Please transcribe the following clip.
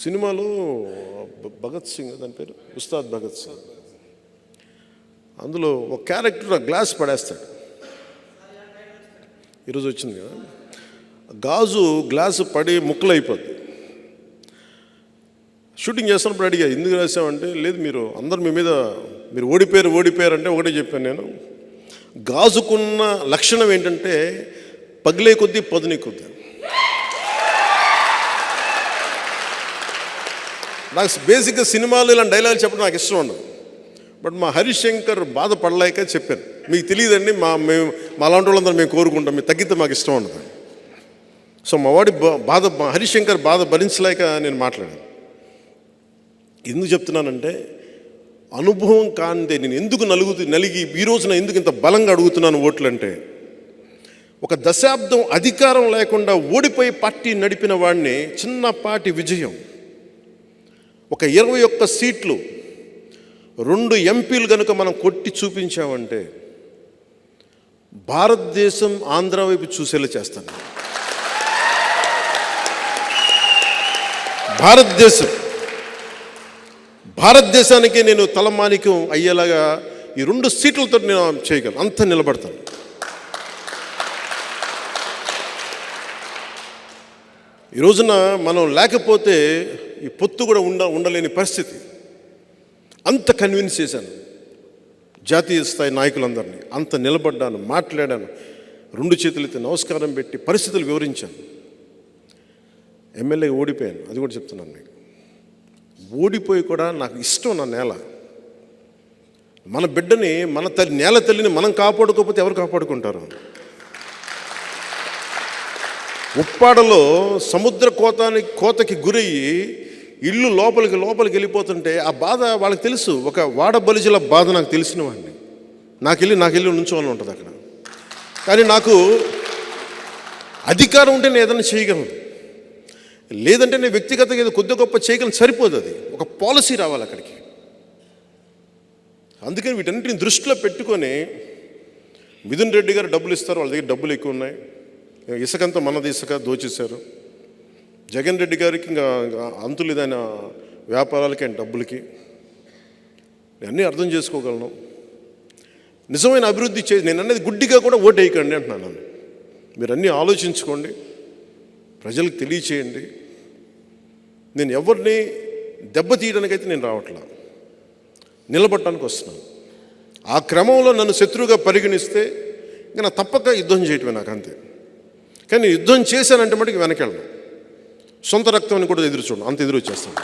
సినిమాలో భగత్ సింగ్, దాని పేరు ఉస్తాద్ భగత్ సింగ్, అందులో ఒక క్యారెక్టర్ గ్లాస్ పడేస్తాడు. ఈరోజు వచ్చింది కదా, గాజు గ్లాసు పడి ముక్కలు అయిపోద్ది. షూటింగ్ చేస్తున్నప్పుడు అడిగా, ఎందుకు రాసామంటే, లేదు మీరు అందరు మీ మీద మీరు ఓడిపోయారు అంటే ఒకటే చెప్పాను నేను, గాజుకున్న లక్షణం ఏంటంటే పగిలే కొద్దీ పదునే కొద్దీ. నాకు బేసిక్గా సినిమాలు ఇలాంటి డైలాగ్ చెప్పడం నాకు ఇష్టం ఉండదు. బట్ మా హరీష్ శంకర్ బాధపడలేక చెప్పాను, మీకు తెలియదండి, మేము లాంటి వాళ్ళందరూ మేము కోరుకుంటాం, మీరు తగ్గితే మాకు ఇష్టం ఉండదు. సో మా వాడి మా హరీష్ శంకర్ బాధ భరించలేక నేను మాట్లాడాను. ఎందుకు చెప్తున్నానంటే, అనుభవం కానిదే నేను ఎందుకు నలిగి ఈ రోజున ఎందుకు ఇంత బలంగా అడుగుతున్నాను ఓట్లు అంటే, ఒక దశాబ్దం అధికారం లేకుండా ఓడిపోయి పార్టీ నడిపిన వాడిని చిన్నపాటి విజయం, ఒక 21 సీట్లు, 2 ఎంపీలు కనుక మనం కొట్టి చూపించామంటే భారతదేశం ఆంధ్ర వైపు చూసేలా చేస్తాను. భారతదేశానికి నేను తలమానికం అయ్యేలాగా ఈ 2 సీట్లతో నేను చేయగలను, అంత నిలబడతాను. ఈ రోజున మనం లేకపోతే ఈ పొత్తు కూడా ఉండలేని పరిస్థితి. అంత కన్విన్స్ చేశాను జాతీయ స్థాయి నాయకులందరినీ, అంత నిలబడ్డాను, మాట్లాడాను, 2 చేతులైతే నమస్కారం పెట్టి పరిస్థితులు వివరించాను. ఎమ్మెల్యే ఓడిపోయాను, అది కూడా చెప్తున్నాను మీకు. ఓడిపోయి కూడా నాకు ఇష్టం నా నేల, మన బిడ్డని, మన నేల తల్లిని మనం కాపాడుకోకపోతే ఎవరు కాపాడుకుంటారు? ఉప్పాడలో సముద్ర కోతకి గురయ్యి ఇల్లు లోపలికి వెళ్ళిపోతుంటే ఆ బాధ వాళ్ళకి తెలుసు. ఒక వాడబలిజల బాధ నాకు తెలిసిన వాడిని, నాకెళ్ళి నుంచోవాలని ఉంటుంది అక్కడ. కానీ నాకు అధికారం ఉంటే నేను ఏదైనా చేయగలను, లేదంటే నేను వ్యక్తిగతంగా ఏదో కొద్ది గొప్ప చేయగలను, సరిపోదు. అది ఒక పాలసీ రావాలి అక్కడికి. అందుకని వీటన్నిటిని దృష్టిలో పెట్టుకొని, మిథున్ రెడ్డి గారు డబ్బులు ఇస్తారు, వాళ్ళ దగ్గర డబ్బులు ఎక్కువ ఉన్నాయి, ఇసుకంతా మనది ఇసుక దోచేశారు. జగన్ రెడ్డి గారికి ఇంకా అంతులేదైన వ్యాపారాలకి ఆయన డబ్బులకి, అన్నీ అర్థం చేసుకోగలను. నిజమైన అభివృద్ధి నేను అనేది గుడ్డిగా కూడా ఓటు వేయకండి అంటున్నాను. మీరు అన్నీ ఆలోచించుకోండి, ప్రజలకు తెలియచేయండి. నేను ఎవరిని దెబ్బతీయడానికైతే నేను రావట్లా, నిలబడటానికి వస్తున్నాను. ఆ క్రమంలో నన్ను శత్రువుగా పరిగణిస్తే ఇంకా నా తప్పక యుద్ధం చేయటమే నాకు, అంతే. కానీ యుద్ధం చేశానంటే మటుకు వెనకెళ్ళను, సొంత రక్తం అని కూడా ఎదురు చూడను, అంత ఎదురు వచ్చేస్తాను.